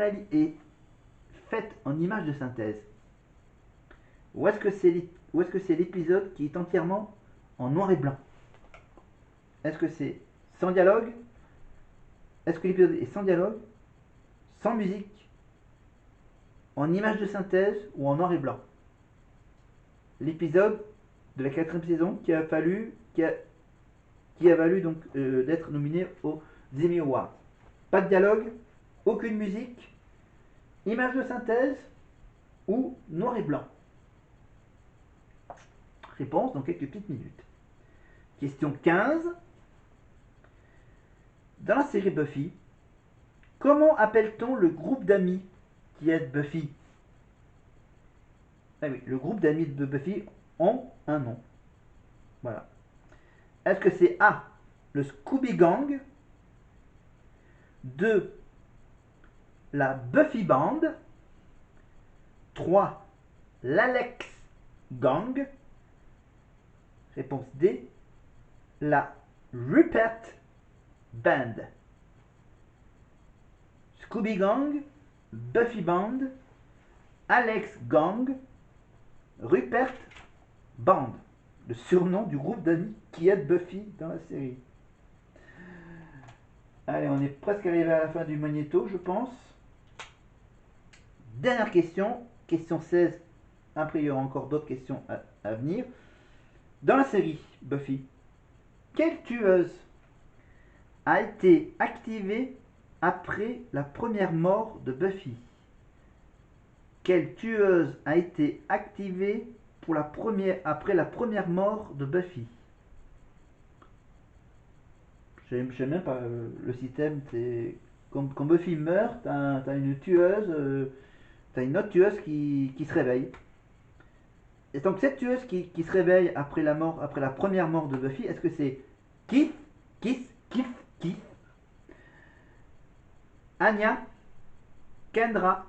est faite en image de synthèse? Ou est-ce que c'est l'épisode qui est entièrement en noir et blanc? Est-ce que c'est sans dialogue? Est-ce que l'épisode est sans dialogue, sans musique, en image de synthèse ou en noir et blanc? L'épisode de la 4ème saison qui a valu donc d'être nominé aux Emmy Awards. Pas de dialogue, aucune musique, image de synthèse ou noir et blanc? Réponse dans quelques petites minutes. Question 15. Dans la série Buffy, comment appelle-t-on le groupe d'amis qui aide Buffy? Ah oui, le groupe d'amis de Buffy ont un nom. Voilà. Est-ce que c'est A, le Scooby Gang, 2, la Buffy Band, 3, l'Alex Gang, réponse D, la Rupert Band? Scooby Gang, Buffy Band, Alex Gang, Rupert Band, le surnom du groupe d'amis qui aide Buffy dans la série. Allez, on est presque arrivé à la fin du magnéto, je pense. Dernière question, question 16. Après, il y aura encore d'autres questions à venir. Dans la série Buffy, quelle tueuse a été activée après la première mort de Buffy? Quelle tueuse a été activée après la première mort de Buffy? J'aime même pas le système. C'est quand Buffy meurt, t'as une tueuse, t'as une autre tueuse qui se réveille. Et donc cette tueuse qui se réveille après la première mort de Buffy, est-ce que c'est Keith, Anya, Kendra,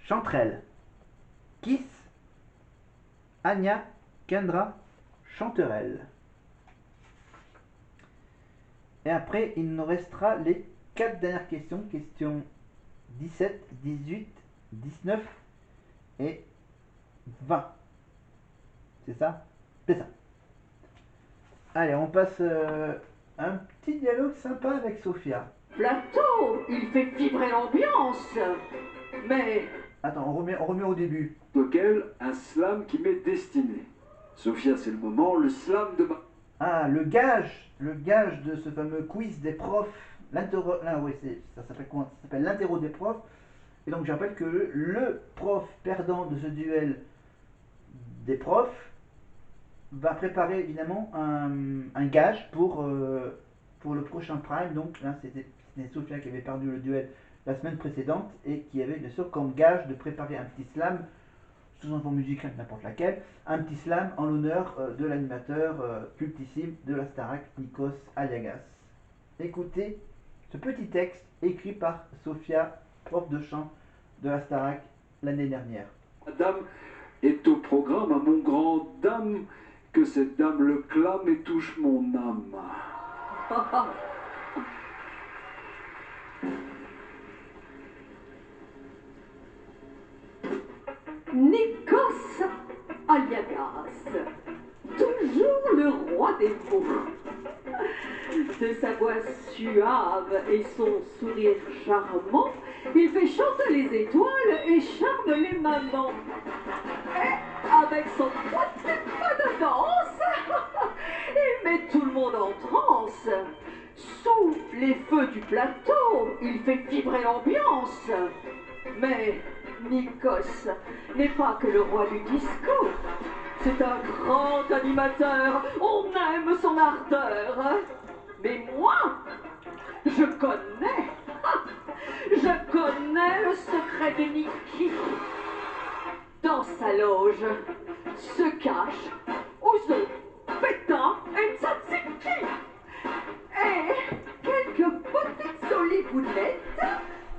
Chanterelle? Keith, Anya, Kendra, Chanterelle. Et après, il nous restera les 4 dernières questions. Questions 17, 18, 19 et 20. C'est ça? C'est ça. Allez, on passe un petit dialogue sympa avec Sophia. Plateau, il fait vibrer l'ambiance. Mais... Attends, on remet au début. Auquel un slam qui m'est destiné. Sophia, c'est le moment, le slam de ma... Ah, le gage de ce fameux quiz des profs. Ça s'appelle comment? Ça s'appelle l'interro des profs. Et donc, je rappelle que le prof perdant de ce duel des profs va préparer évidemment un gage pour le prochain prime. Donc là, c'était Sophia qui avait perdu le duel la semaine précédente et qui avait bien sûr comme gage de préparer un petit slam sous un forme musical n'importe laquelle, un petit slam en l'honneur de l'animateur cultissime de la Starac, Nikos Aliagas. Écoutez ce petit texte écrit par Sophia, prof de chant de la Starac l'année dernière. Madame est au programme à mon grand dame, que cette dame le clame et touche mon âme. Nikos Aliagas, toujours le roi des mots. De sa voix suave et son sourire charmant, il fait chanter les étoiles et charme les mamans. Et avec son petit pas de danse, il met tout le monde en transe. Sous les feux du plateau, il fait vibrer l'ambiance. Mais Nikos n'est pas que le roi du disco. C'est un grand animateur, on aime son ardeur. Mais moi, je connais le secret de Niki. Dans sa loge se cache Ouzo, Pétain et Tsatsiki. Et quelques petites solibounettes,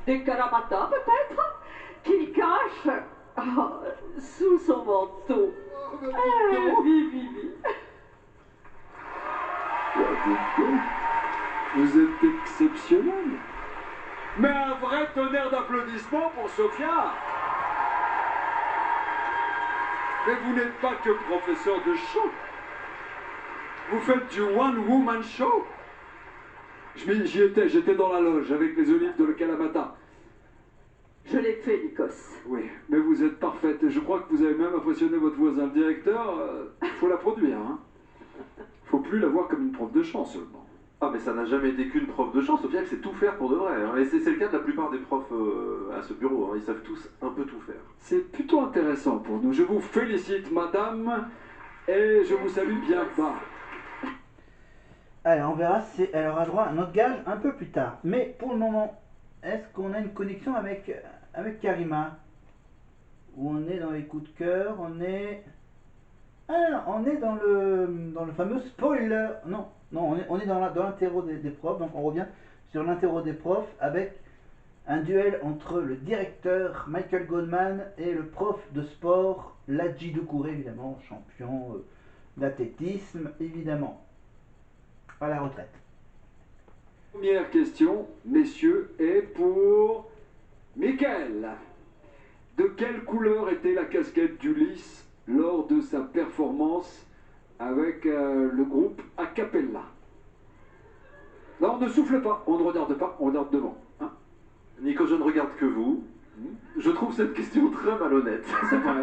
des caramatas peut-être, qu'il cache sous son manteau. Vivi. Vous êtes exceptionnel. Mais un vrai tonnerre d'applaudissements pour Sophia. Mais vous n'êtes pas que professeur de chant. Vous faites du one-woman show. J'y étais, j'étais dans la loge avec les olives de le Kalamata. Je l'ai fait, Nikos. Oui, mais vous êtes parfaite et je crois que vous avez même impressionné votre voisin. Le directeur, faut la produire, hein. Faut plus la voir comme une prof de chant seulement. Ah mais ça n'a jamais été qu'une prof de chant, Sophia, que c'est tout faire pour de vrai. Hein. Et c'est le cas de la plupart des profs à ce bureau, hein. Ils savent tous un peu tout faire. C'est plutôt intéressant pour nous. Je vous félicite, madame, et je vous salue bien bas. Alors, on verra si elle aura droit à un autre gage un peu plus tard. Mais pour le moment, est-ce qu'on a une connexion avec Karima? Où on est dans les coups de cœur? On est dans le fameux spoiler. Non, on est dans l'interro des profs. Donc on revient sur l'interro des profs avec un duel entre le directeur Michael Goldman et le prof de sport Ladji Doucouré, évidemment, champion d'athlétisme, évidemment, à la retraite. Première question, messieurs, est pour Mickaël. De quelle couleur était la casquette d'Ulysse lors de sa performance avec le groupe A Cappella? Là, on ne souffle pas, on ne regarde pas, on regarde devant. Hein? Nico, je ne regarde que vous. Je trouve cette question très malhonnête. C'est vrai.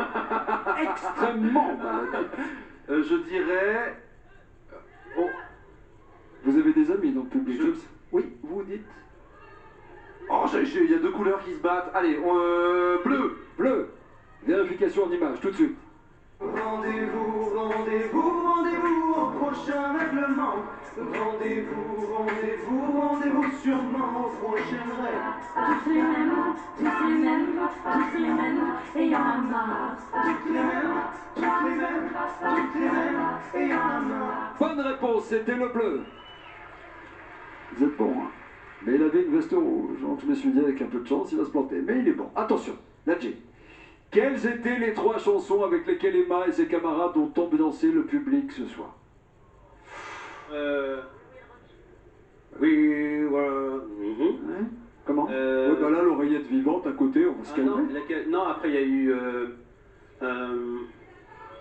Extrêmement malhonnête. Je dirais... Oh, Vous avez des amis dans le public? oui, vous dites... Oh, il y a deux couleurs qui se battent. Allez, bleu. Bleu. Vérification en image, tout de suite. Rendez-vous, rendez-vous, rendez-vous au prochain règlement. Rendez-vous, rendez-vous, rendez-vous sûrement au prochain règlement. Tous les mêmes, tous les mêmes, tous les mêmes, et y'en a marre. Toutes les mêmes, toutes les mêmes, toutes les mêmes, et y'en a marre. Bonne réponse, c'était le bleu. Vous êtes bon, hein? Mais il avait une veste rouge, donc je me suis dit avec un peu de chance, il va se planter. Mais il est bon. Attention, Nadji. Quelles étaient les 3 chansons avec lesquelles Emma et ses camarades ont ambiancé le public ce soir? We were... Hein? Comment? Euh, Ouais, bah là, l'oreillette vivante à côté, on va se Ah non, calmer. non, après il y a eu...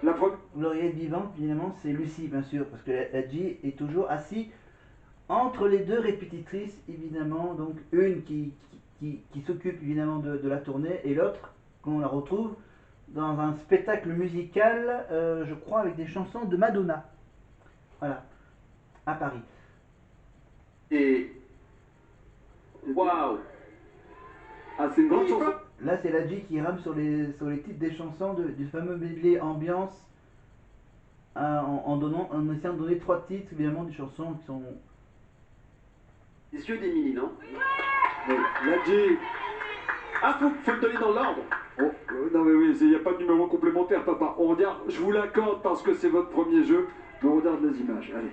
La première. L'oreillette vivante, évidemment, c'est Lucie, bien sûr, parce que Ladji est toujours assis entre les deux répétitrices, évidemment, donc une qui s'occupe évidemment de la tournée et l'autre qu'on la retrouve dans un spectacle musical, je crois, avec des chansons de Madonna. Voilà, à Paris. Et... Waouh! Ah, c'est une grande chanson. Là, c'est Ladji qui rame sur les titres des chansons du fameux medley ambiance, en essayant de donner 3 titres, évidemment, des chansons qui sont... Les yeux d'Émilie, non? Oui, Nadji. Ah, faut le donner dans l'ordre! Oh, non mais oui, il n'y a pas de numéro complémentaire, papa. On regarde, je vous l'accorde parce que c'est votre premier jeu, mais on regarde les images. Allez.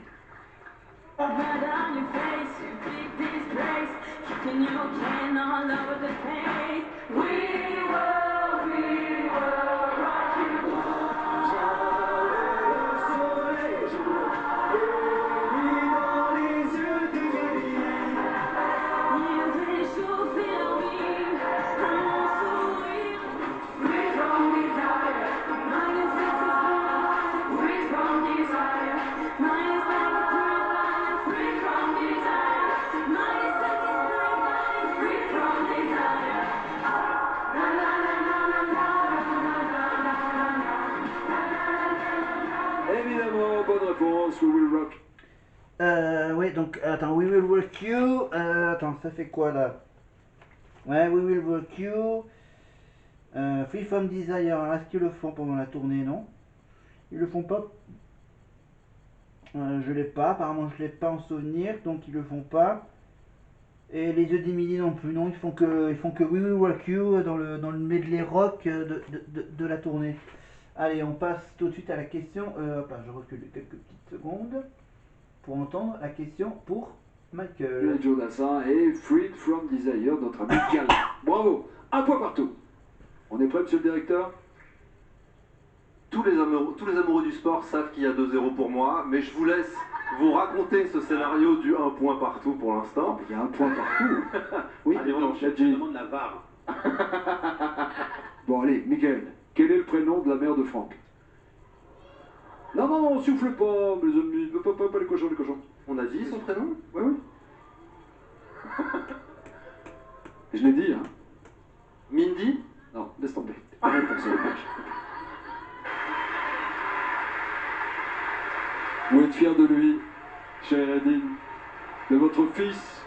Évidemment, bonne réponse, We Will Rock. Oui, donc, attends, We Will Work You. Attends, ça fait quoi là? Ouais, We Will Work You. Free From Desire. Alors, est-ce qu'ils le font pendant la tournée? Non. Ils le font pas. Je l'ai pas, apparemment je l'ai pas en souvenir, donc ils le font pas. Et les yeux d'Emily non plus, non, ils font que We Will Work You dans le medley rock de la tournée. Allez, on passe tout de suite à la question. Je recule quelques petites secondes pour entendre la question pour Michael. Joe Dassin et Freed From Desire, notre ami Gal. Bravo, un point partout. On est prêt, monsieur le directeur? tous les amoureux du sport savent qu'il y a 2-0 pour moi, mais je vous laisse vous raconter ce scénario du 1 point partout pour l'instant. Il y a un point partout. Oui, Allez, on enchaîne, je demande la VAR. Bon, allez, Miguel, quel est le prénom de la mère de Franck? Non, non, non, souffle pas, mes amis, pas les cochons, les cochons. On a dit son prénom? Oui, oui. Je l'ai dit, hein. Mindy? Non, laisse tomber. Arrête pour ça, dommage. Vous êtes fiers de lui, cher Edine, de votre fils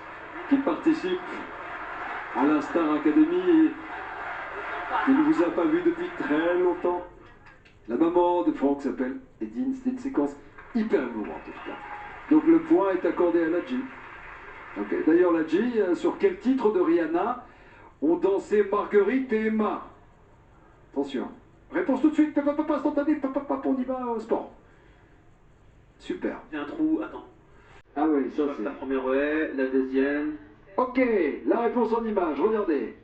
qui participe à la Star Academy et qui ne vous a pas vu depuis très longtemps. La maman de Franck s'appelle Edine, c'était une séquence hyper émouvante en tout cas. Donc le point est accordé à Ladji. Okay. D'ailleurs Ladji, sur quel titre de Rihanna ont dansé Marguerite et Emma? Attention. Réponse tout de suite, pas instantanée, on y va au sport. Super. J'ai un trou, attends. Ah oui, Je ça vois que c'est... la première ouais, la deuxième. Ok, la réponse en image, regardez.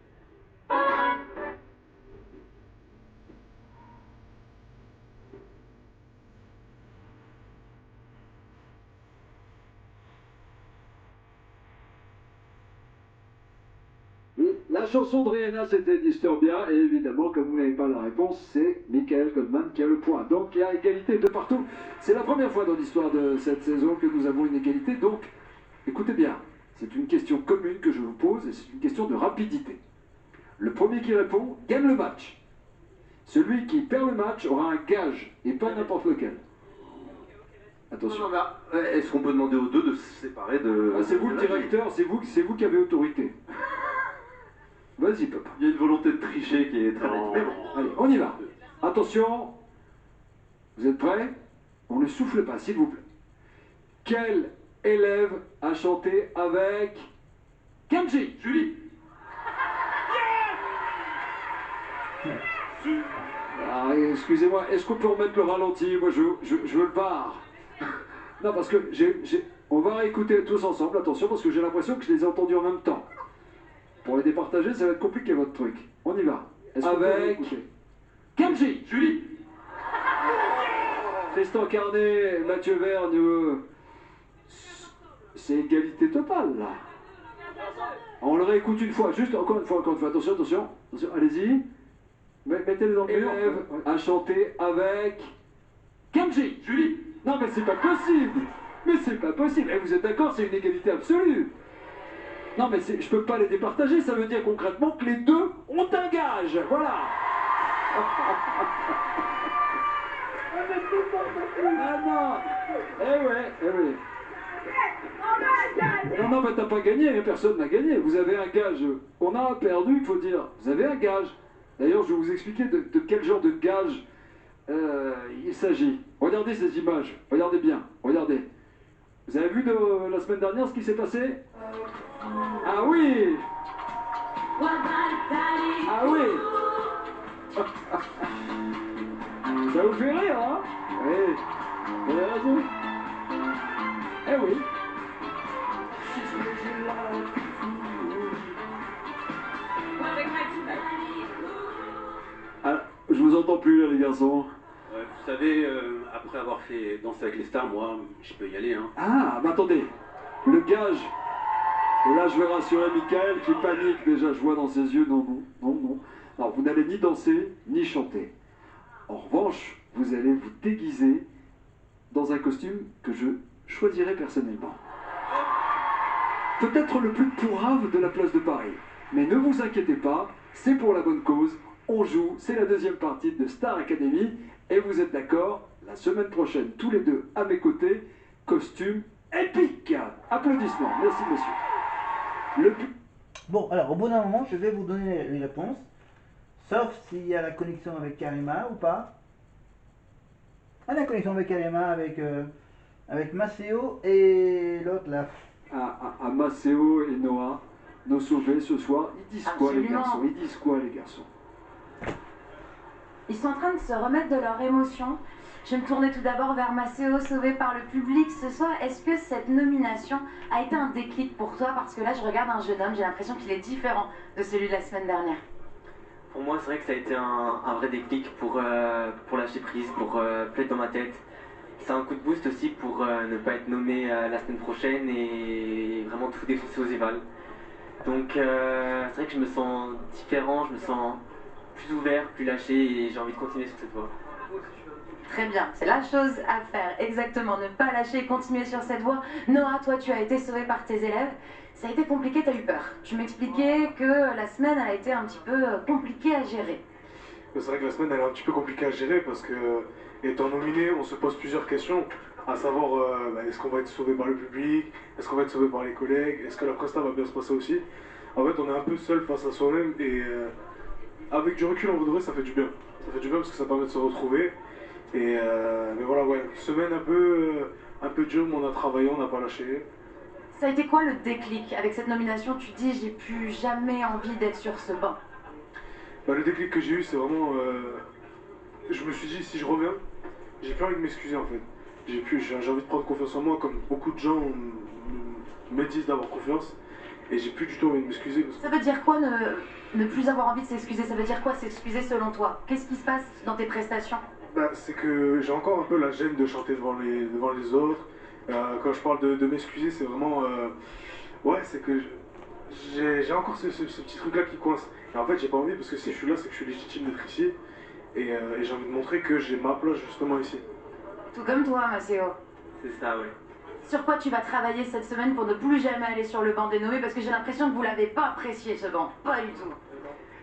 La chanson de Rihanna, c'était Disturbia, et évidemment, comme vous n'avez pas la réponse, c'est Michael Goldman qui a le point. Donc il y a égalité de partout. C'est la première fois dans l'histoire de cette saison que nous avons une égalité, donc écoutez bien, c'est une question commune que je vous pose, et c'est une question de rapidité. Le premier qui répond gagne le match. Celui qui perd le match aura un gage, et pas n'importe lequel. Attention. Non, mais est-ce qu'on peut demander aux deux de se séparer de... Ah, c'est vous de le Ladji? directeur, c'est vous qui avez autorité. Vas-y, papa. Il y a une volonté de tricher qui est très nette. Mais bon, Allez, on y va. Attention. Vous êtes prêts? On ne souffle pas, s'il vous plaît. Quel élève a chanté avec Kenji? Julie. Ah, excusez-moi, est-ce qu'on peut remettre le ralenti? Moi, je veux le bar. Non, parce que on va réécouter tous ensemble, attention, parce que j'ai l'impression que je les ai entendus en même temps. Pour les départager, ça va être compliqué votre truc. On y va. Avec Kenji, Julie. Tristan Carnet, Mathieu Vergne. C'est égalité totale là. On le réécoute une fois, juste encore une fois. Attention, attention, allez-y. Mettez-les dans le mur. Élève à chanter avec Kenji, Julie. Non mais c'est pas possible. Mais c'est pas possible. Et vous êtes d'accord, c'est une égalité absolue. Non mais je peux pas les départager, ça veut dire concrètement que les deux ont un gage, voilà. Ah non. Eh oui. Non mais t'as pas gagné, hein, personne n'a gagné, vous avez un gage. On a perdu, il faut dire, vous avez un gage. D'ailleurs je vais vous expliquer de quel genre de gage il s'agit. Regardez ces images, regardez bien, regardez. Vous avez vu la semaine dernière ce qui s'est passé? Ah oui! Ah oui! Ça vous fait rire, hein? Oui, vous avez raison. Eh oui. Ah, je vous entends plus là les garçons. Vous savez, après avoir fait Danser avec les stars, moi, je peux y aller, hein. Ah, bah attendez, le gage. Et là, je vais rassurer Michael qui panique déjà, je vois dans ses yeux, non. Alors, vous n'allez ni danser, ni chanter. En revanche, vous allez vous déguiser dans un costume que je choisirai personnellement. Peut-être le plus pourrave de la place de Paris. Mais ne vous inquiétez pas, c'est pour la bonne cause. On joue, c'est la deuxième partie de Star Academy. Et vous êtes d'accord, la semaine prochaine, tous les deux à mes côtés, costume épique. Applaudissements, merci monsieur. Bon, alors au bout d'un moment, je vais vous donner les réponses. Sauf s'il y a la connexion avec Karima ou pas. Ah, la connexion avec Karima, avec Maceo et l'autre là. À Maceo et Noah, nos sauvés ce soir, ils disent quoi les Absolument. garçons? Ils disent quoi les garçons? Ils sont en train de se remettre de leur émotion. Je vais me tourner tout d'abord vers Maceo, sauvé par le public ce soir. Est-ce que cette nomination a été un déclic pour toi? Parce que là, je regarde un jeune homme, j'ai l'impression qu'il est différent de celui de la semaine dernière. Pour moi, c'est vrai que ça a été un vrai déclic pour lâcher prise, pour plaire dans ma tête. C'est un coup de boost aussi pour ne pas être nommé la semaine prochaine et vraiment tout défoncer aux évals. Donc c'est vrai que je me sens différent, je me sens plus ouvert, plus lâché et j'ai envie de continuer sur cette voie. Très bien, c'est la chose à faire, exactement, ne pas lâcher et continuer sur cette voie. Noah, toi tu as été sauvé par tes élèves, ça a été compliqué, t'as eu peur. Tu m'expliquais que la semaine a été un petit peu compliquée à gérer. C'est vrai que la semaine elle est un petit peu compliquée à gérer parce que étant nominé, on se pose plusieurs questions, à savoir est-ce qu'on va être sauvé par le public, est-ce qu'on va être sauvé par les collègues, est-ce que la presta va bien se passer aussi. En fait on est un peu seul face à soi-même et avec du recul en vrai ça fait du bien. Ça fait du bien parce que ça permet de se retrouver. Mais voilà, ouais, semaine un peu dure, mais on a travaillé, on n'a pas lâché. Ça a été quoi le déclic avec cette nomination? Tu dis j'ai plus jamais envie d'être sur ce banc. Le déclic que j'ai eu, c'est vraiment. Je me suis dit, si je reviens, j'ai plus envie de m'excuser en fait. J'ai envie de prendre confiance en moi, comme beaucoup de gens me disent d'avoir confiance. Et j'ai plus du tout envie de m'excuser. Ça veut dire quoi ne plus avoir envie de s'excuser? Ça veut dire quoi s'excuser selon toi? Qu'est-ce qui se passe dans tes prestations? C'est que j'ai encore un peu la gêne de chanter devant les autres. Quand je parle de m'excuser, c'est vraiment. Ouais, c'est que j'ai encore ce petit truc-là qui coince. Et en fait, j'ai pas envie parce que si je suis là, c'est que je suis légitime d'être ici. Et j'ai envie de montrer que j'ai ma place justement ici. Tout comme toi, Maceo. C'est ça, ouais. Sur quoi tu vas travailler cette semaine pour ne plus jamais aller sur le banc des nommés? Parce que j'ai l'impression que vous l'avez pas apprécié ce banc. Pas du tout.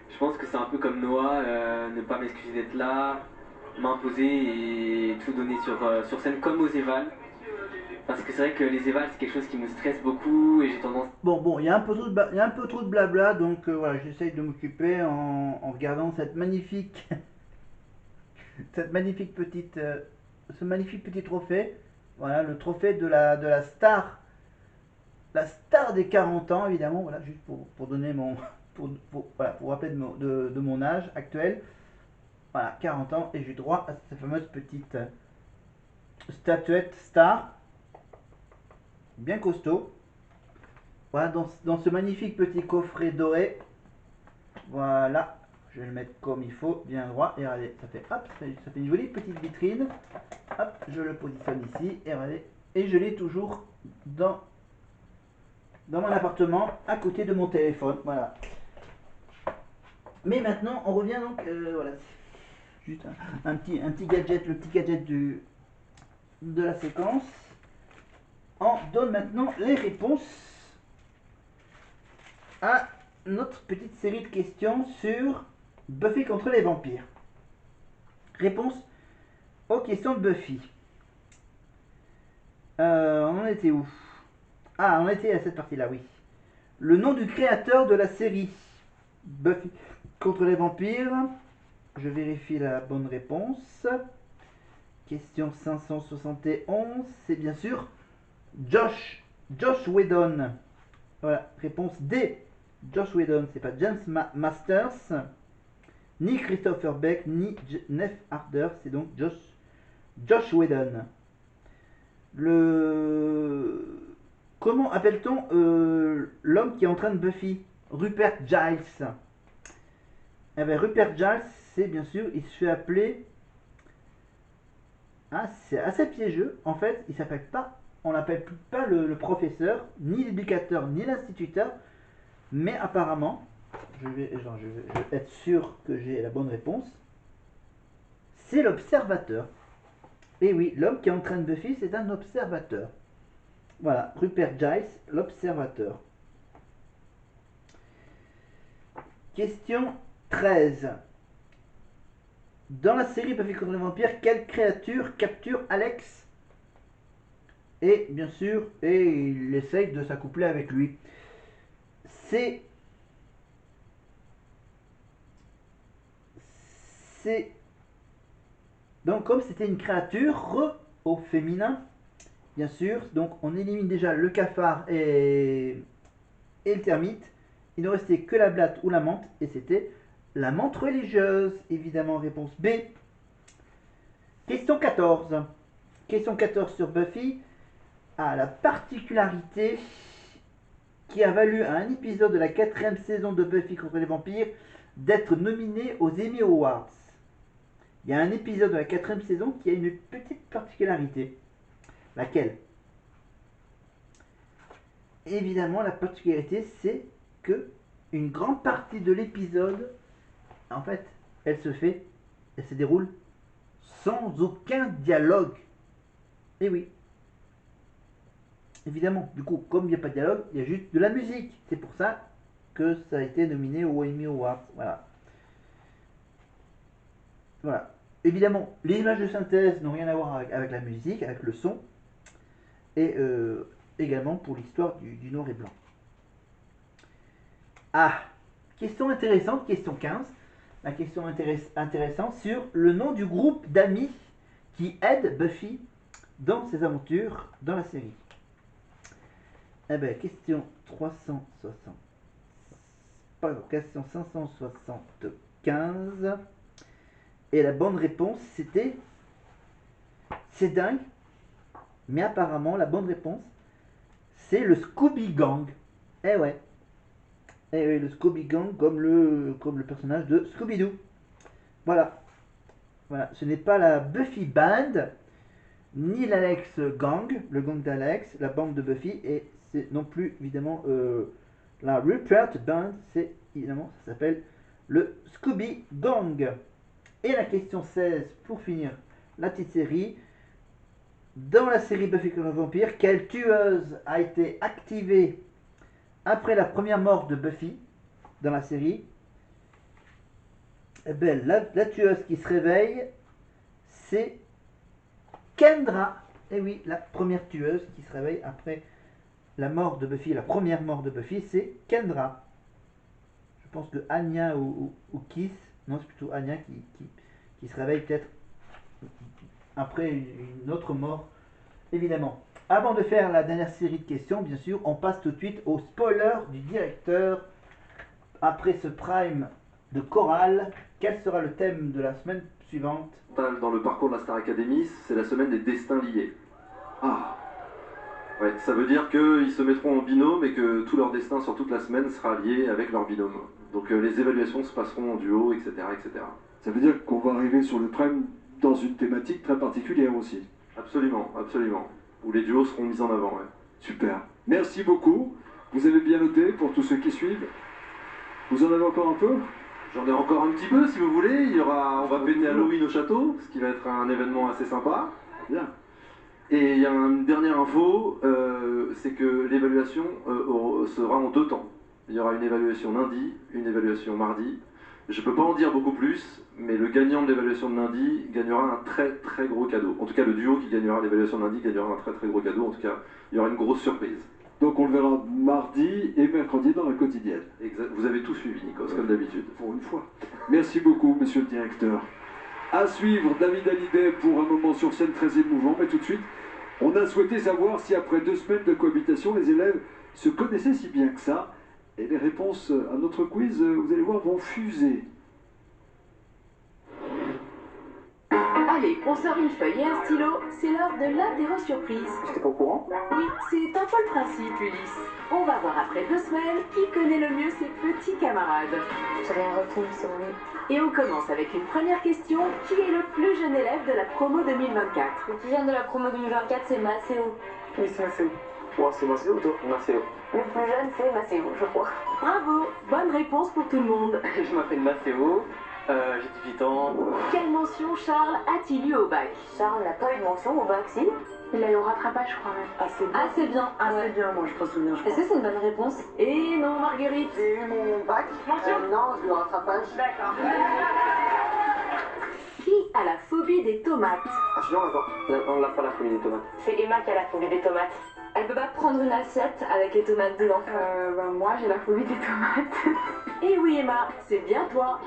Je pense que c'est un peu comme Noah, ne pas m'excuser d'être là, m'imposer et tout donner sur scène comme aux évals. Parce que c'est vrai que les évals c'est quelque chose qui me stresse beaucoup et j'ai tendance... Bon, il y a un peu trop de blabla, donc voilà, j'essaye de m'occuper en regardant cette magnifique petite, ce magnifique petit trophée. Voilà, le trophée de la star des 40 ans, évidemment, voilà, juste pour donner mon... voilà, pour rappeler de mon âge actuel. Voilà, 40 ans, et j'ai droit à cette fameuse petite statuette star. Bien costaud. Voilà, dans ce magnifique petit coffret doré. Voilà, je vais le mettre comme il faut, bien droit. Et regardez, ça fait une jolie petite vitrine. Hop, je le positionne ici. Et regardez, et je l'ai toujours dans mon appartement, à côté de mon téléphone. Voilà. Mais maintenant, on revient donc, voilà, juste un petit gadget, le petit gadget de la séquence. On donne maintenant les réponses à notre petite série de questions sur Buffy contre les vampires. Réponse aux questions de Buffy. On en était où? Ah, on était à cette partie-là, oui. Le nom du créateur de la série Buffy contre les vampires. Je vérifie la bonne réponse. Question 571, c'est bien sûr Josh Whedon. Voilà, réponse D. Josh Whedon, c'est pas James Masters, ni Christopher Beck, ni Neff Harder, c'est donc Josh Whedon. Comment appelle-t-on l'homme qui entraîne Buffy? Rupert Giles. Eh bien, Rupert Giles, c'est bien sûr, il se fait appeler... Ah, c'est assez piégeux. En fait, il s'appelle pas... On l'appelle pas le professeur, ni l'éducateur, ni l'instituteur, mais apparemment, je vais être sûr que j'ai la bonne réponse, c'est l'observateur. Et oui, l'homme qui entraîne Buffy, c'est un observateur. Voilà, Rupert Giles, l'observateur. Question 13. Dans la série Buffy contre les vampires, quelle créature capture Alex? Et bien sûr, il essaye de s'accoupler avec lui. C'est donc comme c'était une créature au féminin, bien sûr, donc on élimine déjà le cafard et le termite. Il ne restait que la blatte ou la menthe, et c'était la menthe religieuse, évidemment, réponse B. Question 14. Question 14 sur Buffy. Ah, la particularité qui a valu à un épisode de la 4ème saison de Buffy contre les vampires d'être nominé aux Emmy Awards. Il y a un épisode de la 4e saison qui a une petite particularité. Laquelle? Évidemment, la particularité, c'est que une grande partie de l'épisode, en fait, elle se déroule sans aucun dialogue. Et oui. Évidemment, du coup, comme il n'y a pas de dialogue, il y a juste de la musique. C'est pour ça que ça a été nominé aux Emmy Awards. Voilà. Voilà. Évidemment, les images de synthèse n'ont rien à voir avec la musique, avec le son. Et également pour l'histoire du noir et blanc. Ah, question intéressante, question 15. La question intéressante sur le nom du groupe d'amis qui aide Buffy dans ses aventures dans la série. Eh bien, question 360. Pardon, question 575. Et la bonne réponse, c'était... C'est dingue, mais apparemment, la bonne réponse, c'est le Scooby Gang. Eh ouais. Eh oui, le Scooby Gang comme le personnage de Scooby-Doo. Voilà. Voilà. Ce n'est pas la Buffy Band, ni l'Alex Gang, le gang d'Alex, la bande de Buffy, et c'est non plus évidemment la Rupert Band, c'est évidemment, ça s'appelle le Scooby Gang. Et la question 16, pour finir la petite série. Dans la série Buffy contre le vampire, quelle tueuse a été activée après la première mort de Buffy dans la série? Eh bien, la tueuse qui se réveille, c'est Kendra. Et oui, la première tueuse qui se réveille après la mort de Buffy, la première mort de Buffy, c'est Kendra. Je pense que Anya ou Kiss, non, c'est plutôt Anya qui se réveille peut-être après une autre mort, évidemment. Avant de faire la dernière série de questions, bien sûr, on passe tout de suite au spoiler du directeur. Après ce prime de chorale, quel sera le thème de la semaine suivante? Dans le parcours de la Star Academy, c'est la semaine des destins liés. Ah, Ouais, ça veut dire qu'ils se mettront en binôme et que tout leur destin sur toute la semaine sera lié avec leur binôme. Donc les évaluations se passeront en duo, etc., etc. ça veut dire qu'on va arriver sur le prime dans une thématique très particulière aussi. Absolument, absolument. Où les duos seront mis en avant, ouais. Super. Merci beaucoup. Vous avez bien noté pour tous ceux qui suivent. Vous en avez encore un peu? J'en ai encore un petit peu si vous voulez. On va fêter Halloween au château, ce qui va être un événement assez sympa. Bien. Et il y a une dernière info, c'est que l'évaluation sera en 2 temps. Il y aura une évaluation lundi, une évaluation mardi. Je peux pas en dire beaucoup plus, mais le gagnant de l'évaluation de lundi gagnera un très très gros cadeau. En tout cas, le duo qui gagnera l'évaluation de lundi gagnera un très très gros cadeau. En tout cas, il y aura une grosse surprise. Donc on le verra mardi et mercredi dans la quotidienne. Exact. Vous avez tout suivi, Nikos, comme d'habitude. Pour une fois. Merci beaucoup, monsieur le directeur. À suivre, David Hallyday pour un moment sur scène très émouvant. Mais tout de suite, on a souhaité savoir si après 2 semaines de cohabitation, les élèves se connaissaient si bien que ça. Et les réponses à notre quiz, vous allez voir, vont fuser. Allez, on sort une feuille et un stylo, c'est l'heure de l'apéro surprise. J'étais pas au courant. Oui, c'est un peu le principe, Ulysse. On va voir après 2 semaines qui connaît le mieux ses petits camarades. J'ai rien retenu, c'est bon. Et on commence avec une première question. Qui est le plus jeune élève de la promo 2024? Le plus jeune de la promo 2024, c'est Maceo. Oui, c'est Maceo. Ouais, c'est Maceo, toi? Maceo. Le plus jeune, c'est Maceo, je crois. Bravo, bonne réponse pour tout le monde. Je m'appelle Maceo, j'ai 18 ans. Quelle mention Charles a-t-il eu au bac? Charles n'a pas eu de mention au bac, si? Il a eu au rattrapage, je crois même. Assez bien. Assez bien. Assez bien, moi je peux souvenir, je Est-ce crois. que c'est une bonne réponse? Et non, Marguerite. J'ai eu mon bac. Non, j'ai eu le rattrapage. D'accord. Qui a la phobie des tomates? Ah, je suis d'accord. On l'a pas la phobie des tomates. C'est Emma qui a la phobie des tomates. Elle peut pas prendre une assiette avec les tomates dedans. Moi j'ai la phobie des tomates. Eh oui, Emma, c'est bien toi.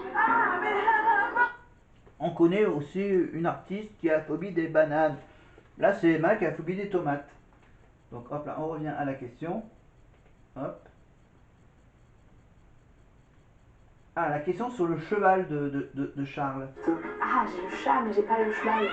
On connaît aussi une artiste qui a la phobie des bananes. Là, c'est Emma qui a la phobie des tomates. Donc, hop là, on revient à la question. Hop. Ah, la question sur le cheval de Charles. Ah, j'ai le chat, mais j'ai pas le cheval.